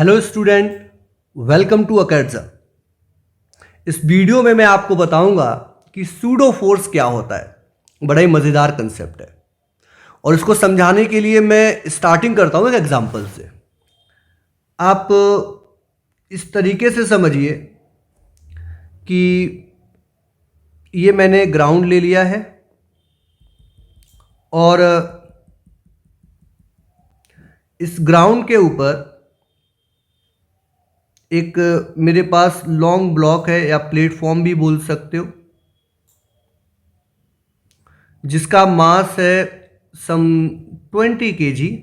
Hello student, welcome to अकेडजा। इस video में मैं आपको बताऊंगा कि सूडो फोर्स क्या होता है। बड़ा ही मज़ेदार कंसेप्ट है और इसको समझाने के लिए मैं स्टार्टिंग करता हूं एक एग्जांपल से। आप इस तरीके से समझिए कि ये मैंने ग्राउंड ले लिया है और इस ग्राउंड के ऊपर एक मेरे पास लॉन्ग ब्लॉक है या प्लेटफॉर्म भी बोल सकते हो, जिसका मास है सम 20 kg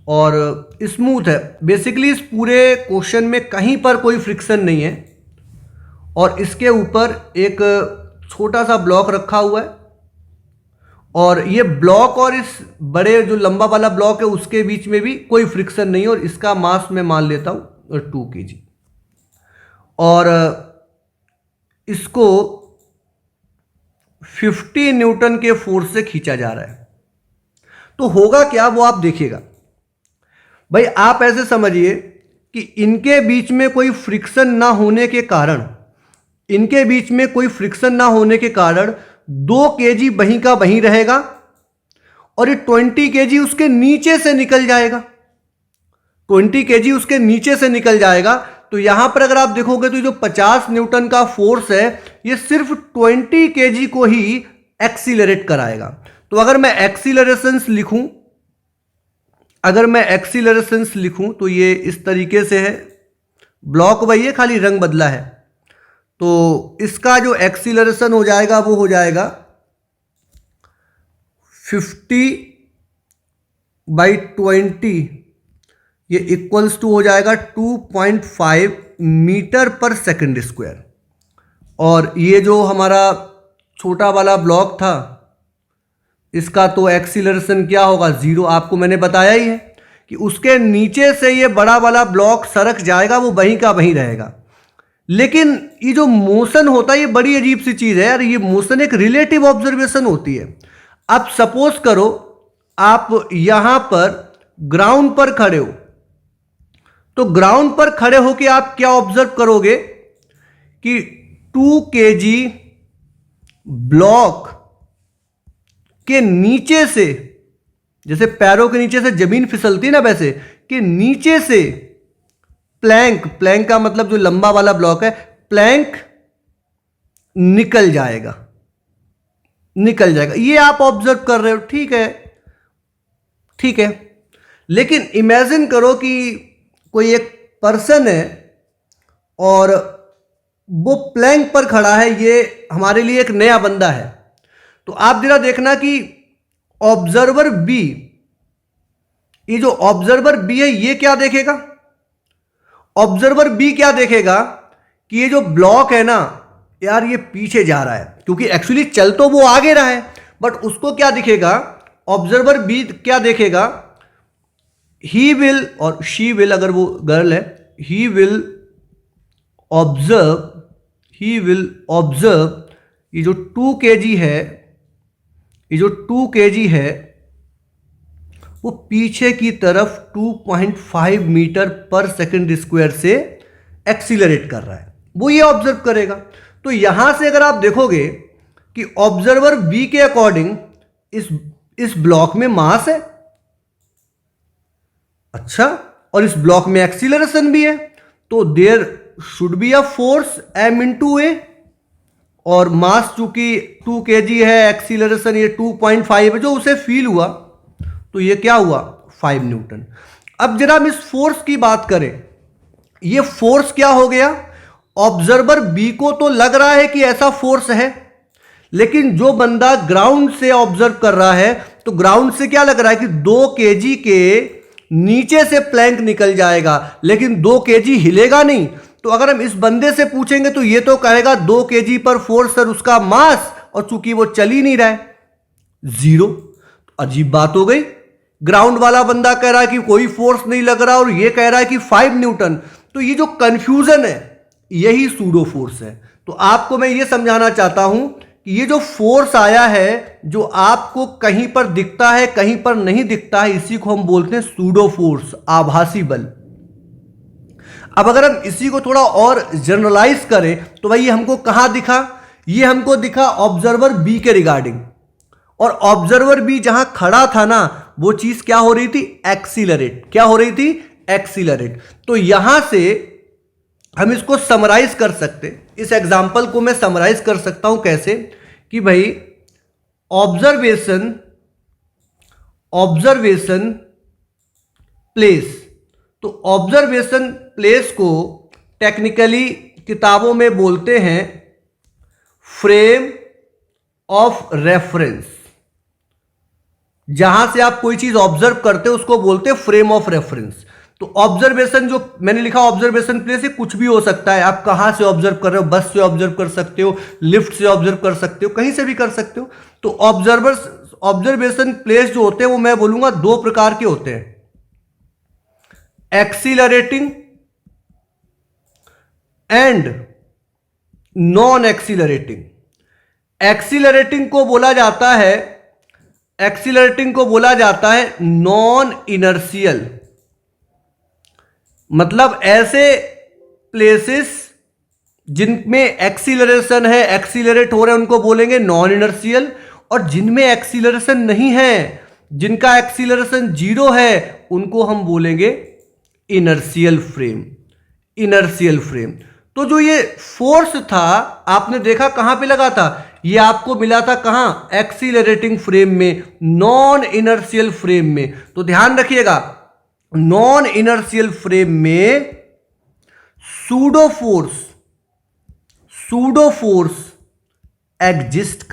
और स्मूथ है। बेसिकली इस पूरे क्वेश्चन में कहीं पर कोई फ्रिक्शन नहीं है और इसके ऊपर एक छोटा सा ब्लॉक रखा हुआ है और ये ब्लॉक और इस बड़े जो लंबा वाला ब्लॉक है उसके बीच में भी कोई फ्रिक्शन नहीं है और इसका मास मैं मान लेता हूं 2 kg और इसको 50 न्यूटन के फोर्स से खींचा जा रहा है। तो होगा क्या वो आप देखिएगा। भाई आप ऐसे समझिए कि इनके बीच में कोई फ्रिक्शन ना होने के कारण 2 kg वहीं का वहीं रहेगा और ये 20 kg उसके नीचे से निकल जाएगा। 20 kg उसके नीचे से निकल जाएगा। तो यहां पर अगर आप देखोगे तो जो 50 न्यूटन का फोर्स है ये सिर्फ 20 kg को ही एक्सीलरेट कराएगा। तो अगर मैं एक्सीलरेशंस लिखूं तो ये इस तरीके से है। ब्लॉक वही है, खाली रंग बदला है। तो इसका जो एक्सीलरेशन हो जाएगा वो हो जाएगा 50/20, ये इक्वल्स टू हो जाएगा 2.5 मीटर पर सेकंड स्क्वायर। और ये जो हमारा छोटा वाला ब्लॉक था इसका तो एक्सीलरेशन क्या होगा, 0। आपको मैंने बताया ही है कि उसके नीचे से ये बड़ा वाला ब्लॉक सरक जाएगा, वो वहीं का वहीं रहेगा। लेकिन ये जो मोशन होता है ये बड़ी अजीब सी चीज़ है यार। ये मोशन एक रिलेटिव ऑब्जर्वेशन होती है। अब सपोज करो आप यहां पर ग्राउंड पर खड़े हो, तो ग्राउंड पर खड़े होकर आप क्या ऑब्जर्व करोगे कि 2 kg ब्लॉक के नीचे से, जैसे पैरों के नीचे से जमीन फिसलती है ना, वैसे कि नीचे से प्लैंक का मतलब जो लंबा वाला ब्लॉक है, प्लैंक निकल जाएगा। ये आप ऑब्जर्व कर रहे हो, ठीक है। लेकिन इमेजिन करो कि कोई एक पर्सन है और वो प्लैंक पर खड़ा है। ये हमारे लिए एक नया बंदा है। तो आप जरा देखना कि ऑब्जर्वर बी, ये जो ऑब्जर्वर बी है ये क्या देखेगा। ऑब्जर्वर बी क्या देखेगा कि ये जो ब्लॉक है ना यार ये पीछे जा रहा है, क्योंकि एक्चुअली चल तो वो आगे रहा है, बट उसको क्या दिखेगा, ऑब्जर्वर बी क्या देखेगा, ही विल और शी विल, अगर वो गर्ल है, ही विल ऑब्जर्व ये जो 2 kg है वो पीछे की तरफ 2.5 मीटर पर सेकंड स्क्वायर से एक्सीलरेट कर रहा है, वो ये ऑब्जर्व करेगा। तो यहां से अगर आप देखोगे कि ऑब्जर्वर बी के अकॉर्डिंग इस ब्लॉक में मास है, अच्छा, और इस ब्लॉक में एक्सीलरेशन भी है, तो there should be a force m into a, और मास चूंकि 2 kg है, एक्सीलरेशन ये 2.5 है जो उसे फील हुआ, तो ये क्या हुआ 5 न्यूटन। अब जरा हम इस फोर्स की बात करें, ये फोर्स क्या हो गया, ऑब्जर्वर बी को तो लग रहा है कि ऐसा फोर्स है, लेकिन जो बंदा ग्राउंड से ऑब्जर्व कर रहा है तो ग्राउंड से क्या लग रहा है कि 2 kg के नीचे से प्लैंक निकल जाएगा, लेकिन 2 kg हिलेगा नहीं। तो अगर हम इस बंदे से पूछेंगे तो ये तो कहेगा 2 kg पर फोर्स सर, उसका मास, और चूंकि वो चल ही नहीं रहा है 0। अजीब बात हो गई। ग्राउंड वाला बंदा कह रहा है कि कोई फोर्स नहीं लग रहा और ये कह रहा है कि 5 न्यूटन। तो ये जो कंफ्यूजन है यही सूडो फोर्स है। तो आपको मैं ये समझाना चाहता हूं कि ये जो फोर्स आया है, जो आपको कहीं पर दिखता है कहीं पर नहीं दिखता है, इसी को हम बोलते हैं सूडो फोर्स, आभासी बल। अब अगर हम इसी को थोड़ा और जनरलाइज करें तो भाई ये हमको कहां दिखा, ये हमको दिखा ऑब्जर्वर बी के रिगार्डिंग, और ऑब्जर्वर बी जहां खड़ा था ना वो चीज क्या हो रही थी, एक्सीलरेट। क्या हो रही थी, एक्सीलरेट। तो यहां से हम इसको समराइज कर सकते, इस एग्जाम्पल को मैं समराइज कर सकता हूं कैसे कि भाई ऑब्जर्वेशन प्लेस, तो ऑब्जर्वेशन प्लेस को टेक्निकली किताबों में बोलते हैं फ्रेम ऑफ रेफरेंस। जहां से आप कोई चीज ऑब्जर्व करते हो उसको बोलते हैं फ्रेम ऑफ रेफरेंस। तो ऑब्जर्वेशन जो मैंने लिखा ऑब्जर्वेशन प्लेस, ये कुछ भी हो सकता है। आप कहां से ऑब्जर्व कर रहे हो, बस से ऑब्जर्व कर सकते हो, लिफ्ट से ऑब्जर्व कर सकते हो, कहीं से भी कर सकते हो। तो ऑब्जर्वेशन प्लेस जो होते हैं वो मैं बोलूंगा दो प्रकार के होते हैं, accelerating and non accelerating. Accelerating को बोला जाता है नॉन इनर्शियल, मतलब ऐसे प्लेसेस जिनमें एक्सीलरेशन है, एक्सीलरेट हो रहे हैं, उनको बोलेंगे नॉन इनर्शियल। और जिनमें एक्सीलरेशन नहीं है, जिनका एक्सीलरेशन जीरो है, उनको हम बोलेंगे इनर्शियल फ्रेम। तो जो ये फोर्स था आपने देखा कहां पे लगा था, ये आपको मिला था कहां, एक्सीलरेटिंग फ्रेम में, नॉन इनर्शियल फ्रेम में। तो ध्यान रखिएगा नॉन इनर्शियल फ्रेम में सूडो फोर्स एग्जिस्ट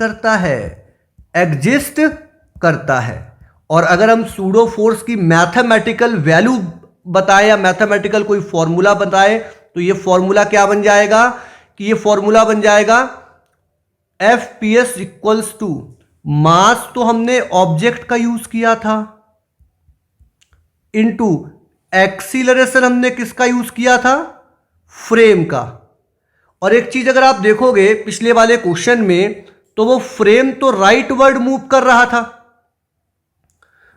करता है। और अगर हम सूडो फोर्स की मैथमेटिकल वैल्यू बताए या मैथमेटिकल कोई फॉर्मूला बताए तो ये फॉर्मूला क्या बन जाएगा कि ये फॉर्मूला बन जाएगा FPS इक्वल्स टू, मास तो हमने ऑब्जेक्ट का यूज किया था, इनटू एक्सीलरेशन हमने किसका यूज किया था, फ्रेम का। और एक चीज अगर आप देखोगे पिछले वाले क्वेश्चन में, तो वो फ्रेम तो राइट वर्ड मूव कर रहा था।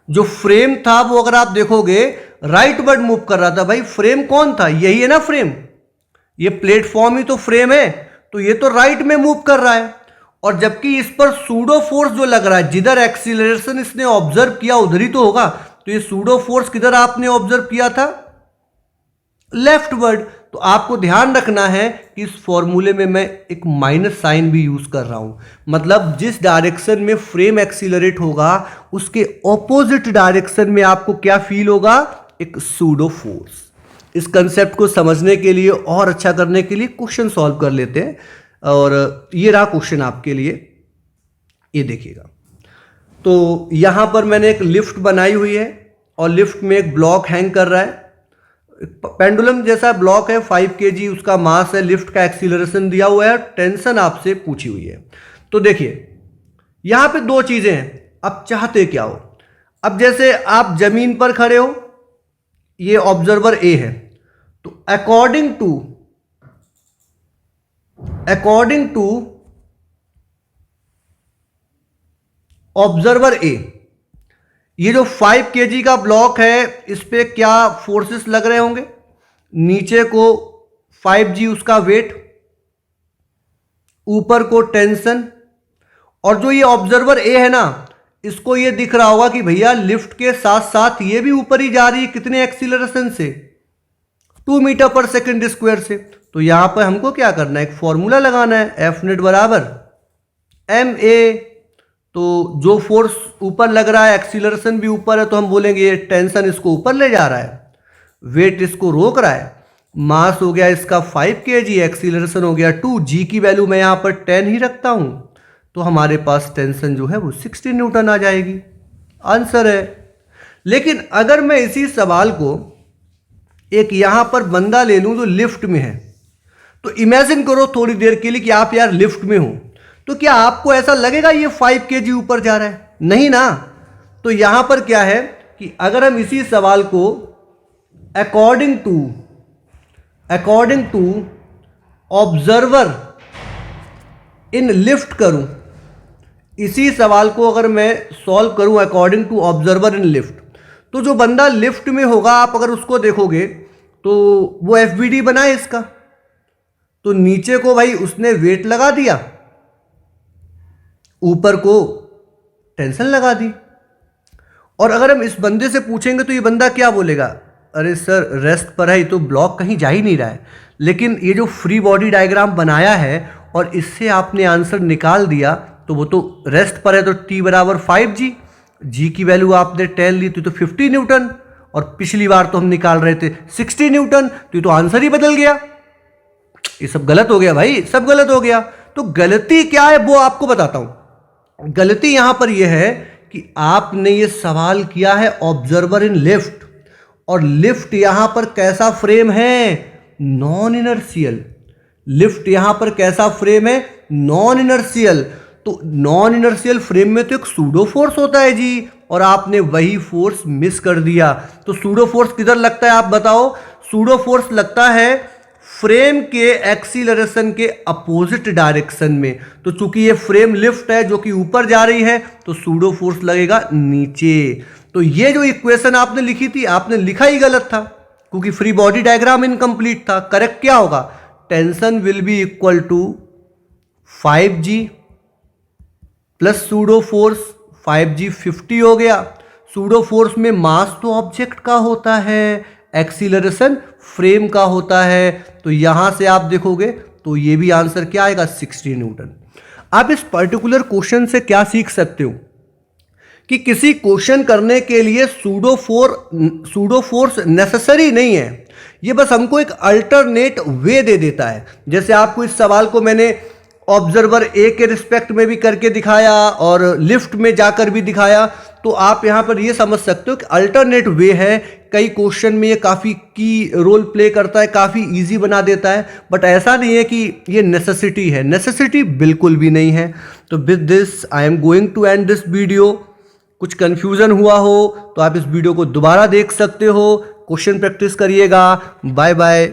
जो फ्रेम था वो अगर आप देखोगे राइट वर्ड मूव कर रहा था। भाई फ्रेम कौन था, यही है ना फ्रेम, ये प्लेटफॉर्म ही तो फ्रेम है, तो ये तो राइट में मूव कर रहा है। और जबकि इस पर सूडो फोर्स जो लग रहा है, जिधर एक्सीलरेशन इसने ऑब्जर्व किया उधर ही तो होगा। तो ये सूडो फोर्स किधर आपने ऑब्जर्व किया था, लेफ्ट वर्ड। तो आपको ध्यान रखना है कि इस फॉर्मूले में मैं एक माइनस साइन भी यूज कर रहा हूं, मतलब जिस डायरेक्शन में फ्रेम एक्सीलरेट होगा उसके ऑपोजिट डायरेक्शन में आपको क्या फील होगा, एक सूडो फोर्स। इस कंसेप्ट को समझने के लिए और अच्छा करने के लिए क्वेश्चन सॉल्व कर लेते हैं। और ये रहा क्वेश्चन आपके लिए, ये देखिएगा। तो यहां पर मैंने एक लिफ्ट बनाई हुई है और लिफ्ट में एक ब्लॉक हैंग कर रहा है, पेंडुलम जैसा ब्लॉक है, 5 kg उसका मास है, लिफ्ट का एक्सीलरेशन दिया हुआ है, टेंशन आपसे पूछी हुई है। तो देखिए यहां पे दो चीजें हैं, अब चाहते क्या हो। अब जैसे आप जमीन पर खड़े हो, ये ऑब्जर्वर ए है, तो अकॉर्डिंग टू ऑब्जर्वर ए, ये जो 5 kg का ब्लॉक है इस पे क्या फोर्सेस लग रहे होंगे, नीचे को 5G उसका वेट, ऊपर को टेंशन। और जो ये ऑब्जर्वर ए है ना, इसको ये दिख रहा होगा कि भैया लिफ्ट के साथ साथ ये भी ऊपर ही जा रही है, कितने एक्सीलरेशन से, 2 मीटर पर सेकेंड स्क्वायर से। तो यहां पर हमको क्या करना है, एक फॉर्मूला लगाना है, एफ नेट बराबर ma। तो जो फोर्स ऊपर लग रहा है, एक्सीलरेशन भी ऊपर है, तो हम बोलेंगे ये टेंशन इसको ऊपर ले जा रहा है, वेट इसको रोक रहा है। मास हो गया इसका 5 kg, एक्सीलरेशन हो गया 2, जी की वैल्यू मैं यहां पर 10 ही रखता हूं, तो हमारे पास टेंशन जो है वो 60 न्यूटन आ जाएगी, आंसर है। लेकिन अगर मैं इसी सवाल को एक यहां पर बंदा ले लूं जो लिफ्ट में है, तो इमेजिन करो थोड़ी देर के लिए कि आप यार लिफ्ट में हो, तो क्या आपको ऐसा लगेगा ये 5 kg ऊपर जा रहा है, नहीं ना। तो यहां पर क्या है कि अगर हम इसी सवाल को according to observer in lift करूं, इसी सवाल को अगर मैं सॉल्व करूं according to observer in lift, तो जो बंदा लिफ्ट में होगा आप अगर उसको देखोगे तो वो FBD बना है इसका, तो नीचे को भाई उसने वेट लगा दिया, ऊपर को टेंशन लगा दी। और अगर हम इस बंदे से पूछेंगे तो ये बंदा क्या बोलेगा, अरे सर रेस्ट पर है, तो ब्लॉक कहीं जा ही नहीं रहा है। लेकिन ये जो फ्री बॉडी डायग्राम बनाया है और इससे आपने आंसर निकाल दिया, तो वो तो रेस्ट पर है, तो T बराबर 5G, जी की वैल्यू आपने 10 ली तो 50 न्यूटन, और पिछली बार तो हम निकाल रहे थे 60 न्यूटन, तो ये तो आंसर ही बदल गया। ये सब गलत हो गया भाई, सब गलत हो गया। तो गलती क्या है वो आपको बताता हूं। गलती यहां पर यह है कि आपने ये सवाल किया है ऑब्जर्वर इन लिफ्ट, और लिफ्ट यहां पर कैसा फ्रेम है, नॉन इनर्शियल। लिफ्ट यहां पर कैसा फ्रेम है, नॉन इनर्शियल। तो नॉन इनर्शियल फ्रेम में तो एक सूडो फोर्स होता है जी, और आपने वही फोर्स मिस कर दिया। तो सूडो फोर्स किधर लगता है आप बताओ, सूडो फोर्स लगता है फ्रेम के एक्सीलरेशन के अपोजिट डायरेक्शन में। तो चूंकि ये फ्रेम लिफ्ट है जो कि ऊपर जा रही है, तो सूडो फोर्स लगेगा नीचे। तो ये जो इक्वेशन आपने लिखी थी, आपने लिखा ही गलत था, क्योंकि फ्री बॉडी डायग्राम इनकम्प्लीट था। करेक्ट क्या होगा, tension will be equal to 5G plus pseudo force, 5G 50 हो गया। सूडो फोर्स में मास तो ऑब्जेक्ट का होता है, एक्सीलरेशन फ्रेम का होता है। तो यहां से आप देखोगे तो ये भी आंसर क्या आएगा, 60 न्यूटन। आप इस पर्टिकुलर क्वेश्चन से क्या सीख सकते हो कि किसी क्वेश्चन करने के लिए सूडो फोर्स नेसेसरी नहीं है, ये बस हमको एक अल्टरनेट वे दे देता है। जैसे आपको इस सवाल को मैंने ऑब्जर्वर ए के रिस्पेक्ट में भी करके दिखाया और लिफ्ट में जाकर भी दिखाया, तो आप यहां पर ये समझ सकते हो कि अल्टरनेट वे है। कई क्वेश्चन में ये काफ़ी की रोल प्ले करता है, काफ़ी इजी बना देता है, बट ऐसा नहीं है कि ये नेसेसिटी है, नेसेसिटी बिल्कुल भी नहीं है। तो with this I am going to end this video. कुछ कन्फ्यूज़न हुआ हो तो आप इस वीडियो को दोबारा देख सकते हो, क्वेश्चन प्रैक्टिस करिएगा। Bye bye.